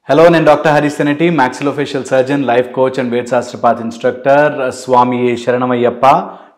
Hello, నేను doctor Harish Seneti, maxillofacial surgeon, life coach and వేద శాస్త్రపాత్ ఇన్స్ట్రక్టర్. స్వామి శరణమయ్యప్ప.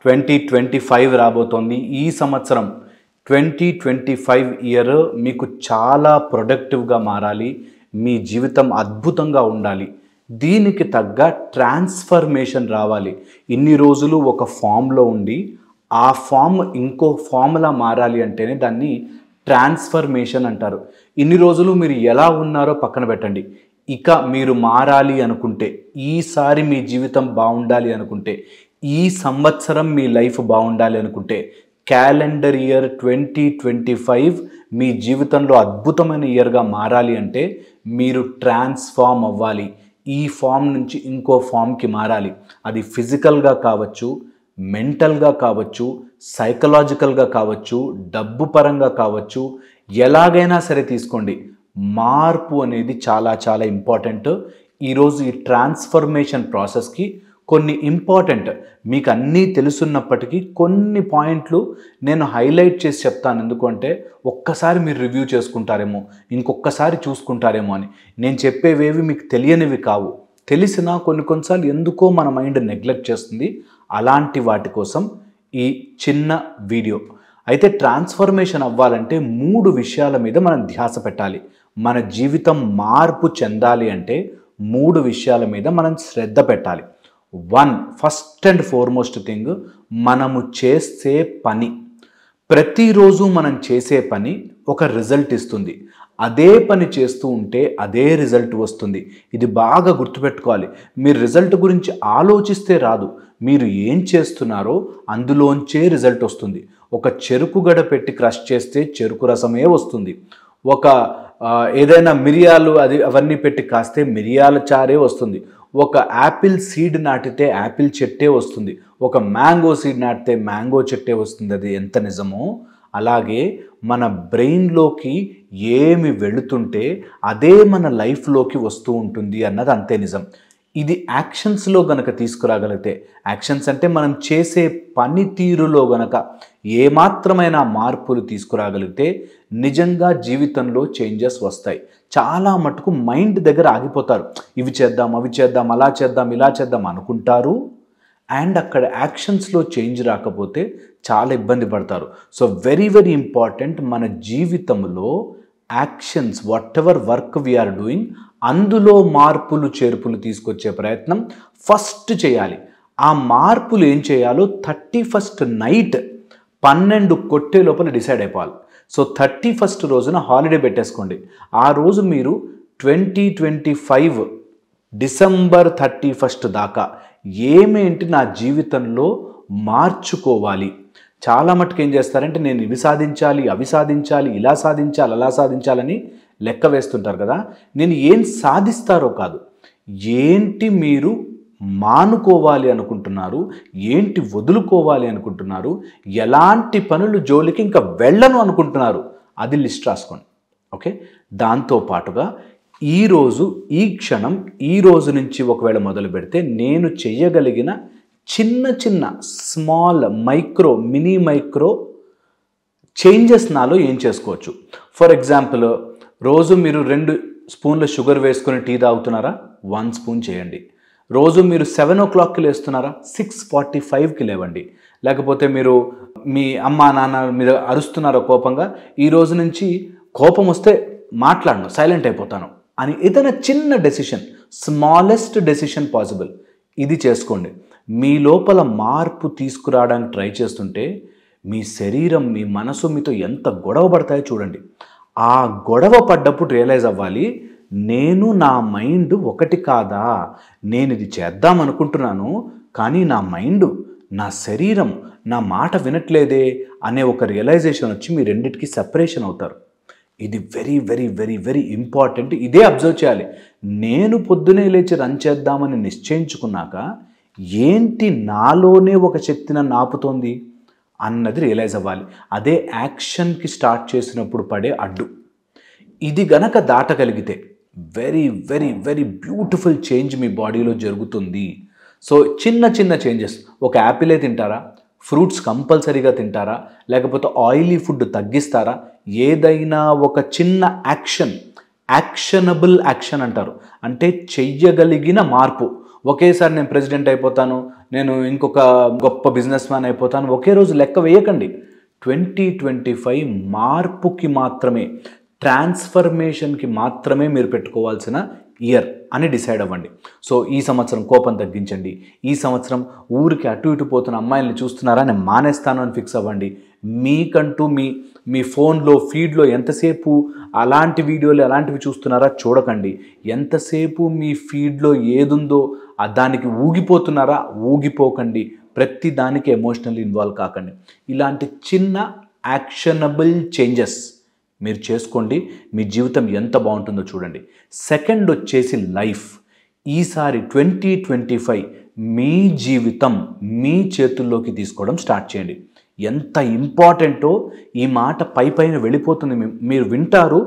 2025 రాబోతోంది. ఈ సంవత్సరం 2025 ఇయర్ మీకు చాలా ప్రొడక్టివ్గా మారాలి, మీ జీవితం అద్భుతంగా ఉండాలి. దీనికి తగ్గ ట్రాన్స్ఫర్మేషన్ రావాలి. ఇన్ని రోజులు ఒక ఫామ్లో ఉండి ఆ ఫామ్ ఇంకో ఫామ్లా మారాలి అంటేనే దాన్ని ట్రాన్స్ఫర్మేషన్ అంటారు. ఇన్ని రోజులు మీరు ఎలా ఉన్నారో పక్కన పెట్టండి. ఇక మీరు మారాలి అనుకుంటే, ఈసారి మీ జీవితం బాగుండాలి అనుకుంటే, ఈ సంవత్సరం మీ లైఫ్ బాగుండాలి అనుకుంటే, క్యాలెండర్ ఇయర్ 2025 మీ జీవితంలో అద్భుతమైన ఇయర్గా మారాలి అంటే మీరు ట్రాన్స్ఫార్మ్ అవ్వాలి. ఈ ఫామ్ నుంచి ఇంకో ఫామ్కి మారాలి. అది ఫిజికల్గా కావచ్చు, మెంటల్గా కావచ్చు, సైకలాజికల్గా కావచ్చు, డబ్బు పరంగా కావచ్చు, ఎలాగైనా సరే తీసుకోండి. మార్పు అనేది చాలా చాలా ఇంపార్టెంట్. ఈరోజు ఈ ట్రాన్స్ఫర్మేషన్ ప్రాసెస్కి కొన్ని ఇంపార్టెంట్, మీకు అన్నీ తెలుసున్నప్పటికీ కొన్ని పాయింట్లు నేను హైలైట్ చేసి చెప్తాను. ఎందుకంటే ఒక్కసారి మీరు రివ్యూ చేసుకుంటారేమో, ఇంకొకసారి చూసుకుంటారేమో అని. నేను చెప్పేవేవి మీకు తెలియనివి కావు. తెలిసినా కొన్నిసార్లు ఎందుకో మన మైండ్ నెగ్లెక్ట్ చేస్తుంది. అలాంటి వాటి కోసం ఈ చిన్న వీడియో. అయితే ట్రాన్స్ఫర్మేషన్ అవ్వాలంటే 3 విషయాల మీద మనం ధ్యాస పెట్టాలి. మన జీవితం మార్పు చెందాలి అంటే 3 విషయాల మీద మనం శ్రద్ధ పెట్టాలి. ఫస్ట్ అండ్ ఫార్మోస్ట్ థింగ్, మనము చేసే పని. ప్రతిరోజు మనం చేసే పని ఒక రిజల్ట్ ఇస్తుంది. అదే పని చేస్తూ ఉంటే అదే రిజల్ట్ వస్తుంది. ఇది బాగా గుర్తుపెట్టుకోవాలి. మీరు రిజల్ట్ గురించి ఆలోచిస్తే రాదు. మీరు ఏం చేస్తున్నారో అందులోంచే రిజల్ట్ వస్తుంది. ఒక చెరుకు గడ పెట్టి క్రష్ చేస్తే చెరుకు రసమే వస్తుంది. ఒక ఏదైనా మిరియాలు అవన్నీ పెట్టి కాస్తే మిరియాల చారే వస్తుంది. ఒక యాపిల్ సీడ్ నాటితే యాపిల్ చెట్టే వస్తుంది. ఒక మ్యాంగో సీడ్ నాటితే మ్యాంగో చెట్టే వస్తుంది. అది ఎంత నిజమో అలాగే మన బ్రెయిన్లోకి ఏమి వెళుతుంటే అదే మన లైఫ్లోకి వస్తూ ఉంటుంది అన్నది అంతే నిజం. ఇది యాక్షన్స్లో గనక తీసుకురాగలిగితే, యాక్షన్స్ అంటే మనం చేసే పనితీరులో గనక ఏమాత్రమైన మార్పులు తీసుకురాగలిగితే నిజంగా జీవితంలో చేంజెస్ వస్తాయి. చాలా మటుకు మైండ్ దగ్గర ఆగిపోతారు. ఇవి చేద్దాం, అవి చేద్దాం, అలా చేద్దాం, ఇలా చేద్దాం అనుకుంటారు. అండ్ అక్కడ యాక్షన్స్లో చేంజ్ రాకపోతే చాలా ఇబ్బంది పడతారు. సో వెరీ వెరీ ఇంపార్టెంట్, మన జీవితంలో actions, whatever work we are doing, అందులో మార్పులు చేర్పులు తీసుకొచ్చే ప్రయత్నం ఫస్ట్ చేయాలి. ఆ మార్పులు ఏం చేయాలో 31st నైట్ 12 కొట్టే లోపల డిసైడ్ అయిపోవాలి. సో 31st రోజున హాలిడే పెట్టేసుకోండి. ఆ రోజు మీరు 2025 డిసెంబర్ 31st దాకా ఏమేంటి నా జీవితంలో మార్చుకోవాలి. చాలా మటుకు ఏం చేస్తారంటే నేను ఇవి సాధించాలి, అవి సాధించాలి, ఇలా సాధించాలి, అలా సాధించాలని లెక్క వేస్తుంటారు కదా. నేను ఏం సాధిస్తారో కాదు, ఏంటి మీరు మానుకోవాలి అనుకుంటున్నారు, ఏంటి వదులుకోవాలి అనుకుంటున్నారు, ఎలాంటి పనులు జోలికి ఇంకా వెళ్ళను అనుకుంటున్నారు, అది లిస్ట్ రాసుకోండి. ఓకే, దాంతోపాటుగా ఈరోజు, ఈ క్షణం, ఈ రోజు నుంచి ఒకవేళ మొదలు పెడితే నేను చేయగలిగిన చిన్న చిన్న స్మాల్ మినీ మైక్రో చేంజెస్ నాలో ఏం చేసుకోవచ్చు. ఫర్ ఎగ్జాంపుల్, రోజు మీరు 2 స్పూన్ల షుగర్ వేసుకొని టీ తాగుతున్నారా, 1 స్పూన్ చేయండి. రోజు మీరు 7 o'clockకి లేస్తున్నారా, 6:45కి లేవండి. లేకపోతే మీరు మీ అమ్మ నాన్న మీద అరుస్తున్నారో కోపంగా, ఈ రోజు నుంచి కోపం వస్తే మాట్లాడను, సైలెంట్ అయిపోతాను అని ఏదైనా చిన్న డెసిషన్, స్మాలెస్ట్ డెసిషన్ పాసిబుల్, ఇది చేసుకోండి. మీ లోపల మార్పు తీసుకురావడానికి ట్రై చేస్తుంటే మీ శరీరం, మీ మనసు మీతో ఎంత గొడవ పడతాయో చూడండి. ఆ గొడవ పడ్డప్పుడు రియలైజ్ అవ్వాలి, నేను, నా మైండ్ ఒకటి కాదా, నేను ఇది చేద్దాం అనుకుంటున్నాను కానీ నా మైండ్, నా శరీరం నా మాట వినట్లేదే అనే ఒక రియలైజేషన్ వచ్చి మీ రెండింటికి సెపరేషన్ అవుతారు. ఇది very very very very important. ఇదే అబ్జర్వ్ చేయాలి. నేను పొద్దునే లేచి రన్ చేద్దామని నిశ్చయించుకున్నాక ఏంటి నాలోనే ఒక శక్తి నన్ను ఆపుతోంది అన్నది రియలైజ్ అవ్వాలి. అదే యాక్షన్కి స్టార్ట్ చేసినప్పుడు పడే అడ్డు. ఇది గనక దాటగలిగితే very very very beautiful change మీ బాడీలో జరుగుతుంది. సో చిన్న చిన్న చేంజెస్. ఒక యాపిలే తింటారా, ఫ్రూట్స్ కంపల్సరీగా తింటారా, లేకపోతే ఆయిలీ ఫుడ్ తగ్గిస్తారా, ఏదైనా ఒక చిన్న యాక్షనబుల్ యాక్షన్ అంటారు, అంటే చెయ్యగలిగిన మార్పు. ఒకేసారి నేను ప్రెసిడెంట్ అయిపోతాను, నేను ఇంకొక గొప్ప బిజినెస్ మ్యాన్ అయిపోతాను, ఒకే రోజు లెక్క వేయకండి. 2025 మార్పుకి మాత్రమే, ట్రాన్స్ఫర్మేషన్కి మాత్రమే మీరు పెట్టుకోవాల్సిన ఇయర్ అని డిసైడ్ అవ్వండి. సో ఈ సంవత్సరం కోపం తగ్గించండి, ఈ సంవత్సరం ఊరికి అటు ఇటు పోతున్న అమ్మాయిల్ని చూస్తున్నారా నేను మానేస్తాను అని ఫిక్స్ అవ్వండి. మీకంటూ మీ ఫోన్లో ఫీడ్లో ఎంతసేపు అలాంటి వీడియోలు అలాంటివి చూస్తున్నారా చూడకండి. ఎంతసేపు మీ ఫీడ్లో ఏదుందో దానికి ఊగిపోతున్నారా ఊగిపోకండి. ప్రతి దానికి ఎమోషనల్ ఇన్వాల్వ్ కాకండి. ఇలాంటి చిన్న యాక్షనబుల్ చేంజెస్ మీరు చేసుకోండి, మీ జీవితం ఎంత బాగుంటుందో చూడండి. సెకండ్ వచ్చేసి లైఫ్. ఈసారి 2025 మీ జీవితం మీ చేతుల్లోకి తీసుకోవడం స్టార్ట్ చేయండి. ఎంత ఇంపార్టెంటో ఈ మాట పైన వెళ్ళిపోతుంది, మీరు వింటారు,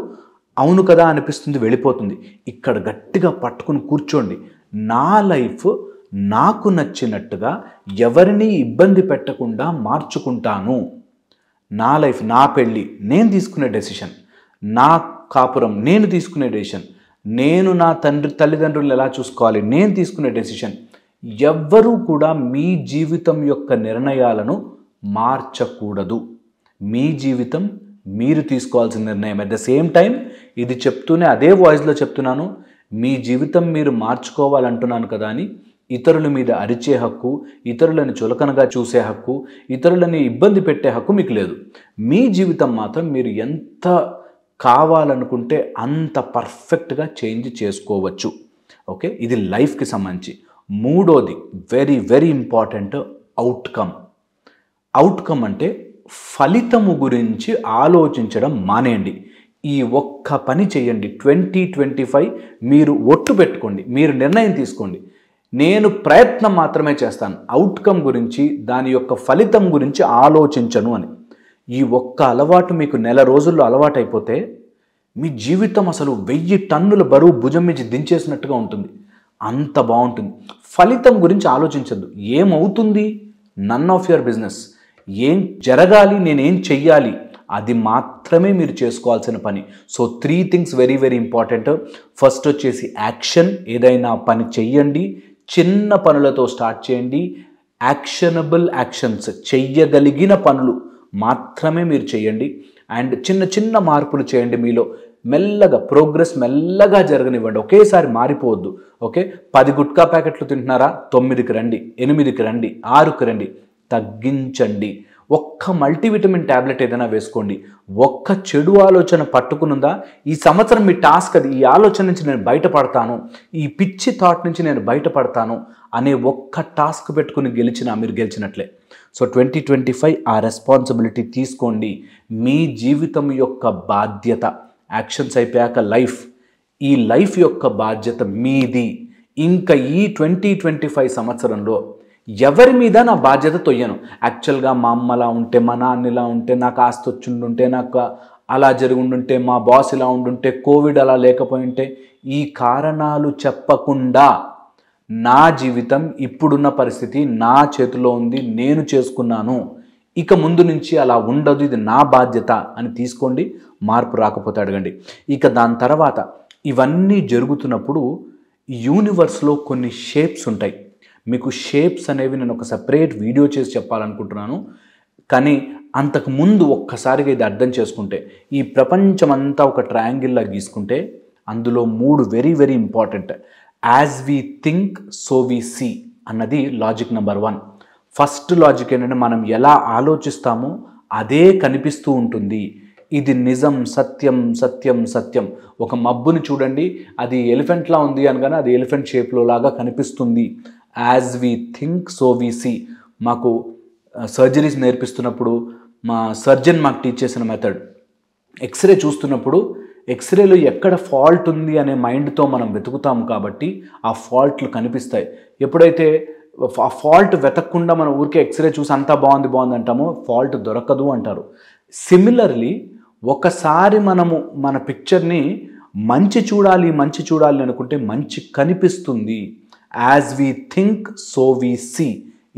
అవును కదా అనిపిస్తుంది, వెళ్ళిపోతుంది. ఇక్కడ గట్టిగా పట్టుకుని కూర్చోండి. నా లైఫ్ నాకు నచ్చినట్టుగా ఎవరిని ఇబ్బంది పెట్టకుండా మార్చుకుంటాను. నా లైఫ్, నా పెళ్ళి నేను తీసుకునే డెసిషన్, నా కాపురం నేను తీసుకునే డెసిషన్, నేను నా తల్లిదండ్రులను ఎలా చూసుకోవాలి నేను తీసుకునే డెసిషన్. ఎవ్వరూ కూడా మీ జీవితం యొక్క నిర్ణయాలను మార్చకూడదు. మీ జీవితం మీరు తీసుకోవాల్సిన నిర్ణయం. అట్ ద సేమ్ టైం ఇది చెప్తూనే అదే వాయిస్లో చెప్తున్నాను, మీ జీవితం మీరు మార్చుకోవాలంటున్నాను కదా అని ఇతరుల మీద అరిచే హక్కు, ఇతరులను చులకనగా చూసే హక్కు, ఇతరులని ఇబ్బంది పెట్టే హక్కు మీకు లేదు. మీ జీవితం మాత్రం మీరు ఎంత కావాలనుకుంటే అంత పర్ఫెక్ట్గా చేంజ్ చేసుకోవచ్చు. ఓకే, ఇది లైఫ్కి సంబంధించి. మూడోది very very important, outcome. Outcome అంటే ఫలితము గురించి ఆలోచించడం మానేయండి. ఈ ఒక్క పని చేయండి. 2025 మీరు ఒట్టు పెట్టుకోండి, మీరు నిర్ణయం తీసుకోండి, నేను ప్రయత్నం మాత్రమే చేస్తాను, అవుట్కమ్ గురించి దాని యొక్క ఫలితం గురించి ఆలోచించను అని. ఈ ఒక్క అలవాటు మీకు నెల రోజుల్లో అలవాటు అయిపోతే మీ జీవితం అసలు 1000 టన్నుల బరువు భుజం మీద దించేసినట్టుగా ఉంటుంది. అంత బాగుంటుంది. ఫలితం గురించి ఆలోచించద్దు. ఏమవుతుంది నన్ ఆఫ్ యువర్ బిజినెస్. ఏం జరగాలి, నేనేం చెయ్యాలి, అది మాత్రమే మీరు చేసుకోవాల్సిన పని. So 3 things very very important. First వచ్చేసి యాక్షన్. ఏదైనా పని చెయ్యండి, చిన్న పనులతో స్టార్ట్ చేయండి. యాక్షనబుల్ యాక్షన్స్, చెయ్యగలిగిన పనులు మాత్రమే మీరు చేయండి. అండ్ చిన్న చిన్న మార్పులు చేయండి. మీలో మెల్లగా ప్రోగ్రెస్ మెల్లగా జరగనివ్వండి. ఒకేసారి మారిపోవద్దు. ఓకే, 10 గుట్కా ప్యాకెట్లు తింటున్నారా, 9కి రండి, 8కి రండి, 6కి రండి. తగ్గించండి. ఒక్క మల్టీవిటమిన్ ట్యాబ్లెట్ ఏదైనా వేసుకోండి. ఒక్క చెడు ఆలోచన పట్టుకునుందా, ఈ సంవత్సరం మీ టాస్క్ అది, ఈ ఆలోచన నుంచి నేను బయటపడతాను, ఈ పిచ్చి థాట్ నుంచి నేను బయటపడతాను అనే ఒక్క టాస్క్ పెట్టుకుని మీరు గెలిచినట్లే. సో 2025 ఆ రెస్పాన్సిబిలిటీ తీసుకోండి. మీ జీవితం యొక్క బాధ్యత. యాక్షన్స్ అయిపోయాక లైఫ్. ఈ లైఫ్ యొక్క బాధ్యత మీది. ఇంకా ఈ 2025 సంవత్సరంలో ఎవరి మీద నా బాధ్యత తొయ్యను. యాక్చువల్గా మా అమ్మలా ఉంటే, మా నాన్నలా ఉంటే, నాకు ఆస్తి వచ్చిండుంటే, నాకు అలా జరుగుండుంటే, మా బాస్ ఇలా ఉండుంటే, కోవిడ్ అలా లేకపోయి ఉంటే, ఈ కారణాలు చెప్పకుండా నా జీవితం ఇప్పుడున్న పరిస్థితి నా చేతిలో ఉంది, నేను చేసుకున్నాను, ఇక ముందు నుంచి అలా ఉండదు, ఇది నా బాధ్యత అని తీసుకోండి. మార్పు రాకపోతే అడగండి. ఇక దాని తర్వాత ఇవన్నీ జరుగుతున్నప్పుడు యూనివర్స్లో కొన్ని షేప్స్ ఉంటాయి. మీకు షేప్స్ అనేవి నేను ఒక సెపరేట్ వీడియో చేసి చెప్పాలనుకుంటున్నాను. కానీ అంతకుముందు ఒక్కసారిగా ఇది అర్థం చేసుకుంటే, ఈ ప్రపంచమంతా ఒక ట్రయాంగిల్లా గీసుకుంటే అందులో 3 very very important. As we think so we see అన్నది లాజిక్ నెంబర్ 1. ఫస్ట్ లాజిక్ ఏంటంటే, మనం ఎలా ఆలోచిస్తామో అదే కనిపిస్తూ ఉంటుంది. ఇది నిజం, సత్యం సత్యం సత్యం. ఒక మబ్బుని చూడండి, అది ఎలిఫెంట్లా ఉంది అనగానే అది ఎలిఫెంట్ షేప్లో లాగా కనిపిస్తుంది. As we think so we see. మాకు సర్జరీస్ నేర్పిస్తున్నప్పుడు మా సర్జన్ మాకు టీచ్ చేసిన మెథడ్, ఎక్స్రే చూస్తున్నప్పుడు ఎక్స్రేలో ఎక్కడ ఫాల్ట్ ఉంది అనే మైండ్తో మనం వెతుకుతాము కాబట్టి ఆ ఫాల్ట్లు కనిపిస్తాయి. ఎప్పుడైతే ఆ ఫాల్ట్ వెతకకుండా మనం ఊరికే ఎక్స్రే చూసి అంతా బాగుంది బాగుంది అంటామో ఫాల్ట్ దొరకదు అంటారు. సిమిలర్లీ ఒకసారి మనము మన పిక్చర్ని మంచి చూడాలి అనుకుంటే మంచి కనిపిస్తుంది. As we think so we see.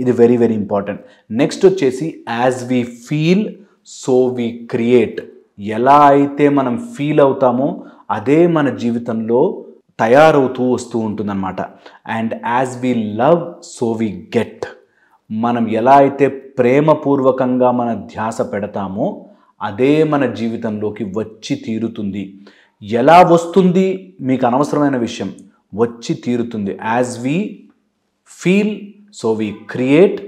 ఇది వెరీ వెరీ ఇంపార్టెంట్. నెక్స్ట్ వచ్చేసి as we feel so we create. ఎలా అయితే మనం ఫీల్ అవుతామో అదే మన జీవితంలో తయారవుతూ వస్తూ ఉంటుందన్నమాట. And as we love so we get. మనం ఎలా అయితే ప్రేమపూర్వకంగా మన ధ్యాస పెడతామో అదే మన జీవితంలోకి వచ్చి తీరుతుంది. ఎలా వస్తుంది మీకు అనవసరమైన విషయం, వచ్చి తీరుతుంది. As we feel so we create,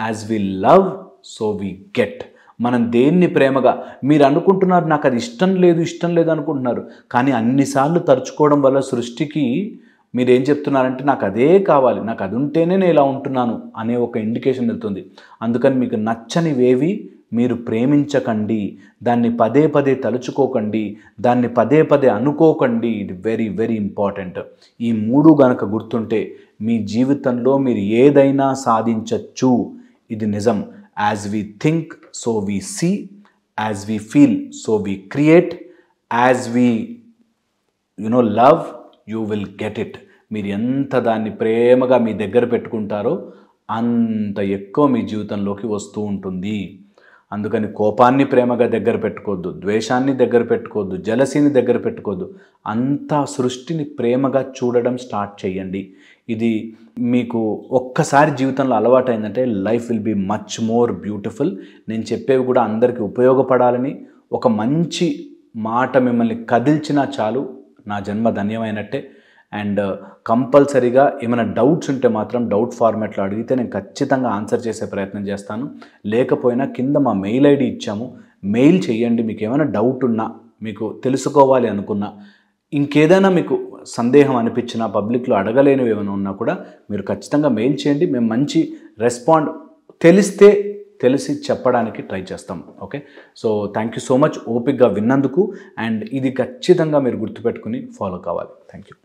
as we love so we get. మనం దేన్ని ప్రేమగా, మీరు అనుకుంటున్నారు నాకు అది ఇష్టం లేదు అనుకుంటున్నారు, కానీ అన్నిసార్లు తరుచుకోవడం వల్ల సృష్టికి మీరు ఏం చెప్తున్నారంటే నాకు అదే కావాలి, నాకు అది ఉంటేనే నేను ఇలా ఉంటున్నాను అనే ఒక ఇండికేషన్ వెళ్తుంది. అందుకని మీకు నచ్చనివేవి మీరు ప్రేమించకండి, దాన్ని పదే పదే తలుచుకోకండి, దాన్ని పదే పదే అనుకోకండి. ఇది వెరీ వెరీ ఇంపార్టెంట్. ఈ 3 గనక గుర్తుంటే మీ జీవితంలో మీరు ఏదైనా సాధించచ్చు. ఇది నిజం. As we think so we see, as we feel so we create, as we love you will get it. మీరు ఎంత దాన్ని ప్రేమగా మీ దగ్గర పెట్టుకుంటారో అంత ఎక్కువ మీ జీవితంలోకి వస్తూ ఉంటుంది. అందుకని కోపాన్ని ప్రేమగా దగ్గర పెట్టుకోవద్దు, ద్వేషాన్ని దగ్గర పెట్టుకోవద్దు, జలసీని దగ్గర పెట్టుకోవద్దు. అంతా సృష్టిని ప్రేమగా చూడడం స్టార్ట్ చేయండి. ఇది మీకు ఒక్కసారి జీవితంలో అలవాటైందంటే life will be much more beautiful. నేను చెప్పేవి కూడా అందరికీ ఉపయోగపడాలని, ఒక మంచి మాట మిమ్మల్ని కదిల్చినా చాలు నా జన్మ ధన్యమైనట్టే. అండ్ కంపల్సరీగా ఏమైనా డౌట్స్ ఉంటే మాత్రం డౌట్ ఫార్మాట్లో అడిగితే నేను ఖచ్చితంగా ఆన్సర్ చేసే ప్రయత్నం చేస్తాను. లేకపోయినా కింద మా మెయిల్ ఐడి ఇచ్చాము, మెయిల్ చేయండి. మీకు ఏమైనా డౌట్ ఉన్నా, మీకు తెలుసుకోవాలి అనుకున్నా, ఇంకేదైనా మీకు సందేహం అనిపించినా, పబ్లిక్లో అడగలేనివి ఏమైనా ఉన్నా కూడా మీరు ఖచ్చితంగా మెయిల్ చేయండి. మేము మంచి రెస్పాండ్ తెలిసి చెప్పడానికి ట్రై చేస్తాం. Okay, so thank you so much ఓపిక్గా విన్నందుకు. అండ్ ఇది ఖచ్చితంగా మీరు గుర్తుపెట్టుకుని ఫాలో కావాలి. Thank you.